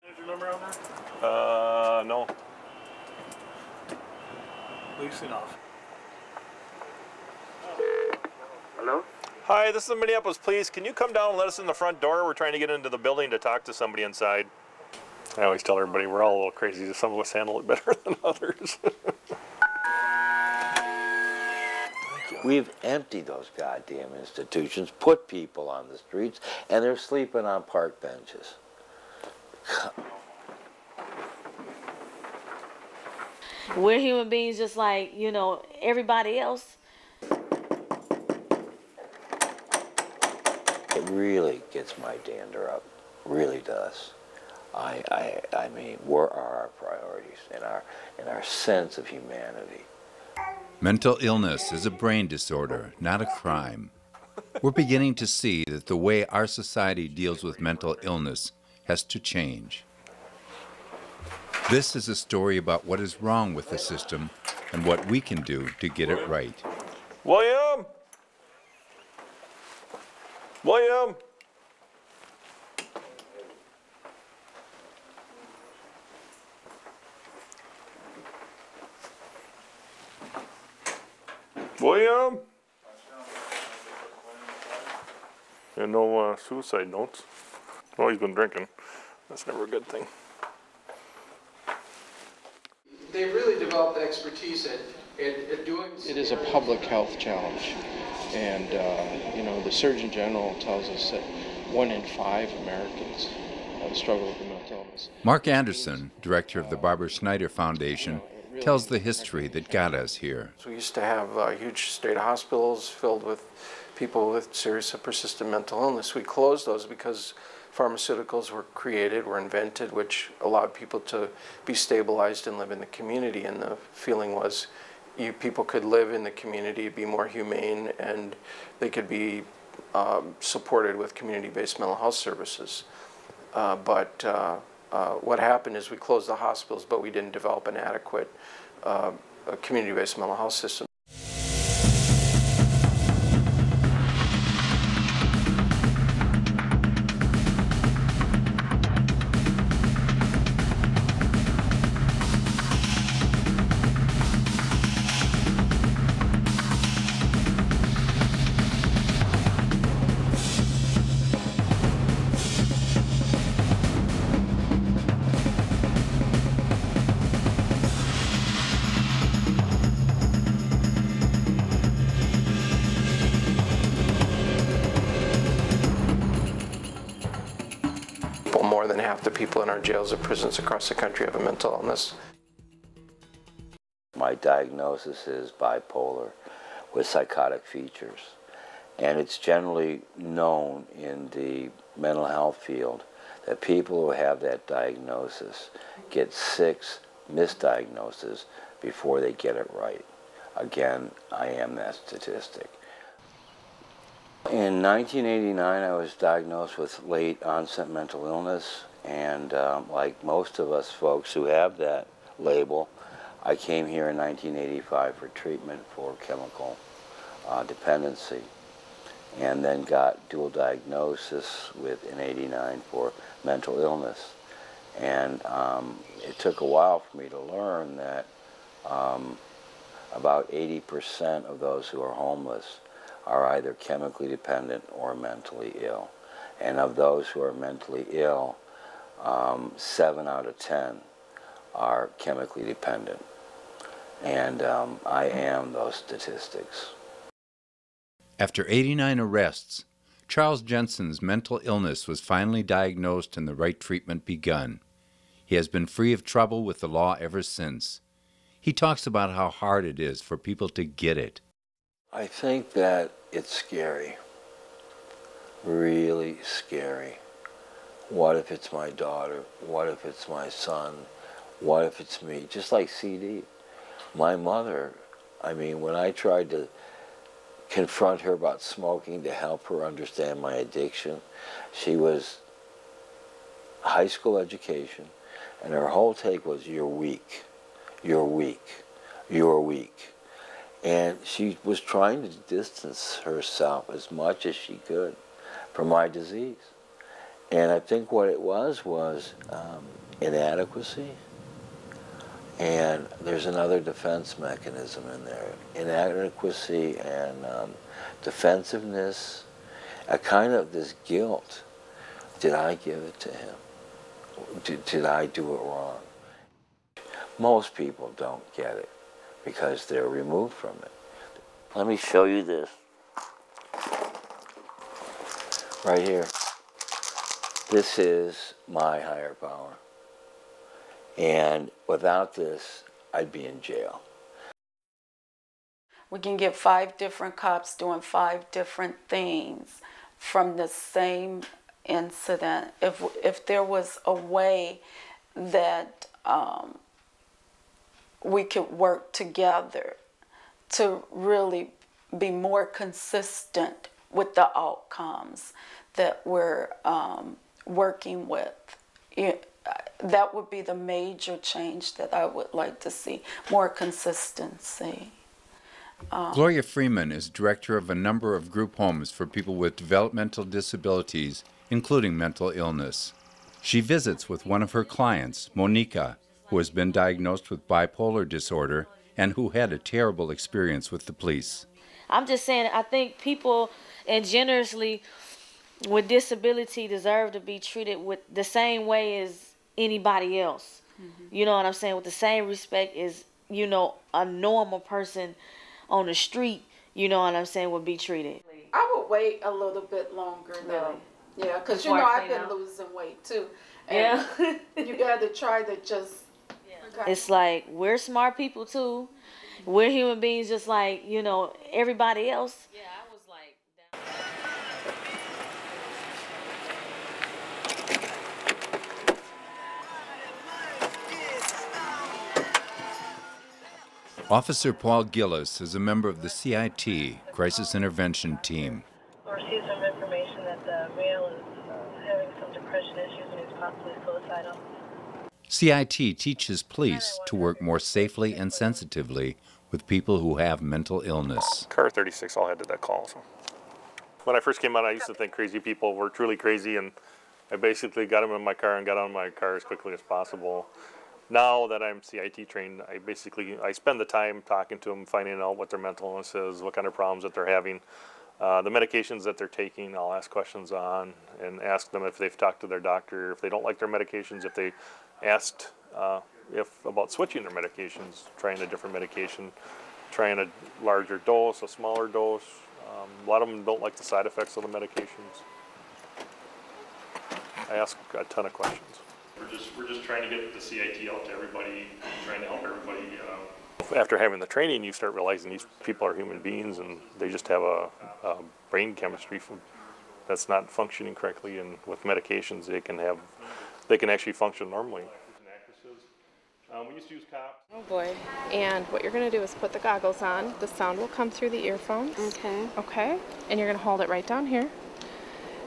Is your number on there? No. Loose enough. Hello? Hi, this is the Minneapolis Police. Can you come down and let us in the front door? We're trying to get into the building to talk to somebody inside. I always tell everybody we're all a little crazy. Some of us handle it better than others. We've emptied those goddamn institutions, put people on the streets, and they're sleeping on park benches. We're human beings just like, you know, everybody else. It really gets my dander up, really does. I mean, where are our priorities and our sense of humanity? Mental illness is a brain disorder, not a crime. We're beginning to see that the way our society deals with mental illness has to change. This is a story about what is wrong with the system and what we can do to get it right. William! William! William? And no suicide notes. Oh, he's been drinking. That's never a good thing. They've really developed expertise at doing... It is a public health challenge, and you know, the Surgeon General tells us that 1 in 5 Americans struggle with mental illness. Mark Anderson, director of the Barbara Schneider Foundation, tells the history that got us here. So we used to have huge state hospitals filled with people with serious and persistent mental illness. We closed those because pharmaceuticals were created, were invented, which allowed people to be stabilized and live in the community. And the feeling was people could live in the community, be more humane, and they could be supported with community-based mental health services. But what happened is we closed the hospitals, but we didn't develop an adequate community-based mental health system. More than half the people in our jails and prisons across the country have a mental illness. My diagnosis is bipolar with psychotic features, and it's generally known in the mental health field that people who have that diagnosis get 6 misdiagnoses before they get it right. Again, I am that statistic. In 1989, I was diagnosed with late onset mental illness, and like most of us folks who have that label, I came here in 1985 for treatment for chemical dependency, and then got dual diagnosis in '89 for mental illness. And it took a while for me to learn that about 80% of those who are homeless are either chemically dependent or mentally ill. And of those who are mentally ill, 7 out of 10 are chemically dependent. And I am those statistics. After 89 arrests, Charles Jensen's mental illness was finally diagnosed and the right treatment begun. He has been free of trouble with the law ever since. He talks about how hard it is for people to get it. I think that it's scary, really scary. What if it's my daughter? What if it's my son? What if it's me? Just like CD. My mother, I mean, when I tried to confront her about smoking to help her understand my addiction, she was high school education, and her whole take was, you're weak, you're weak, you're weak. And she was trying to distance herself as much as she could from my disease. And I think what it was inadequacy. And there's another defense mechanism in there. Inadequacy and defensiveness, a kind of this guilt. Did I give it to him? Did I do it wrong? Most people don't get it because they're removed from it. Let me show you this. Right here. This is my higher power. And without this, I'd be in jail. We can get 5 different cops doing 5 different things from the same incident. If there was a way that we could work together to really be more consistent with the outcomes that we're working with, that would be the major change that I would like to see, more consistency. Gloria Freeman is director of a number of group homes for people with developmental disabilities, including mental illness. She visits with one of her clients, Monica, who has been diagnosed with bipolar disorder and who had a terrible experience with the police. I'm just saying, I think people and generously with disability deserve to be treated with the same way as anybody else. Mm-hmm. You know what I'm saying? With the same respect as, you know, a normal person on the street, you know what I'm saying, would be treated. I would wait a little bit longer though. Really? Yeah, because you know I've been losing weight too. And yeah. You got to try to just... It's like, we're smart people too. We're human beings just like, you know, everybody else. Yeah, I was like... Officer Paul Gillis is a member of the CIT, Crisis Intervention Team. We received some information that the male is having some depression issues and he's possibly suicidal. CIT teaches police to work more safely and sensitively with people who have mental illness. Car 36 all headed that call. So. When I first came out, I used to think crazy people were truly crazy, and I basically got them in my car and got out of my car as quickly as possible. Now that I'm CIT trained, I spend the time talking to them, finding out what their mental illness is, what kind of problems that they're having, the medications that they're taking. I'll ask questions on and ask them if they've talked to their doctor, if they don't like their medications, if they asked about switching their medications, trying a different medication, trying a larger dose, a smaller dose. A lot of them don't like the side effects of the medications. I ask a ton of questions. We're just trying to get the CIT out to everybody, trying to help everybody. After having the training, you start realizing these people are human beings and they just have a brain chemistry that's not functioning correctly, and with medications they can actually function normally. We used to use COP. Oh boy. And what you're going to do is put the goggles on. The sound will come through the earphones. Okay. Okay. And you're going to hold it right down here.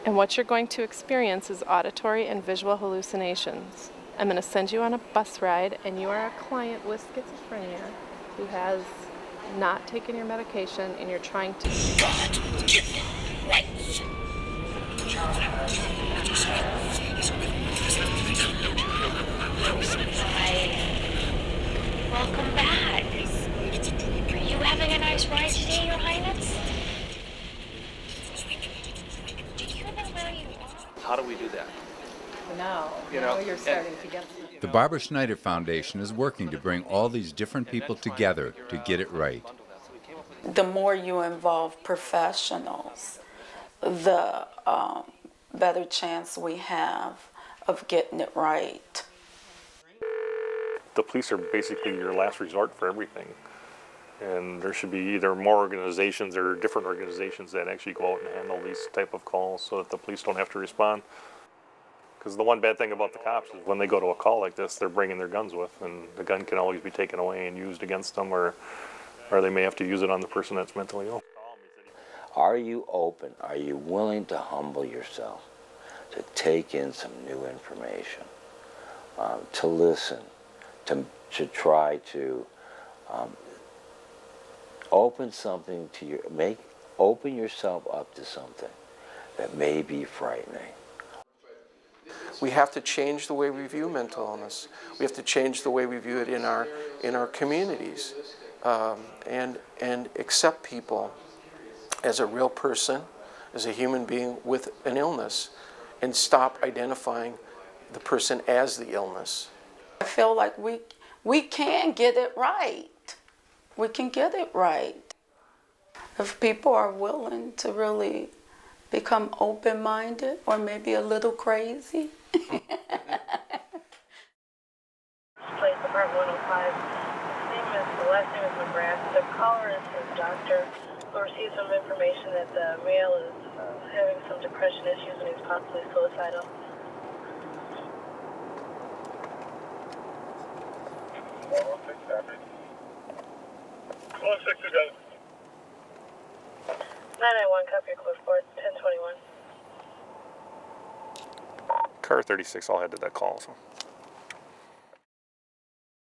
And what you're going to experience is auditory and visual hallucinations. I'm going to send you on a bus ride, and you are a client with schizophrenia who has not taken your medication, and you're trying to... God, give me rights. Welcome back. Are you having a nice ride today, Your Highness? Do you know where you are? How do we do that? Now you're starting to get... The Barbara Schneider Foundation is working to bring all these different people together to get it right. The more you involve professionals, the better chance we have of getting it right. The police are basically your last resort for everything. And there should be either more organizations or different organizations that actually go out and handle these type of calls so that the police don't have to respond. Because the one bad thing about the cops is when they go to a call like this, they're bringing their guns with, and the gun can always be taken away and used against them, or they may have to use it on the person that's mentally ill. Are you open? Are you willing to humble yourself, to take in some new information, to listen, to try to open something to your, open yourself up to something that may be frightening. We have to change the way we view mental illness. We have to change the way we view it in our communities, and accept people as a real person, as a human being with an illness, and stop identifying the person as the illness. I feel like we can get it right. We can get it right. If people are willing to really become open-minded or maybe a little crazy. Place Department 105. The last name is McGrath. The caller is his doctor who received some information that the male is having some depression issues and he's possibly suicidal. Close 6 to go. 991, copy your close port, 1021. Car 36 all headed that call. So.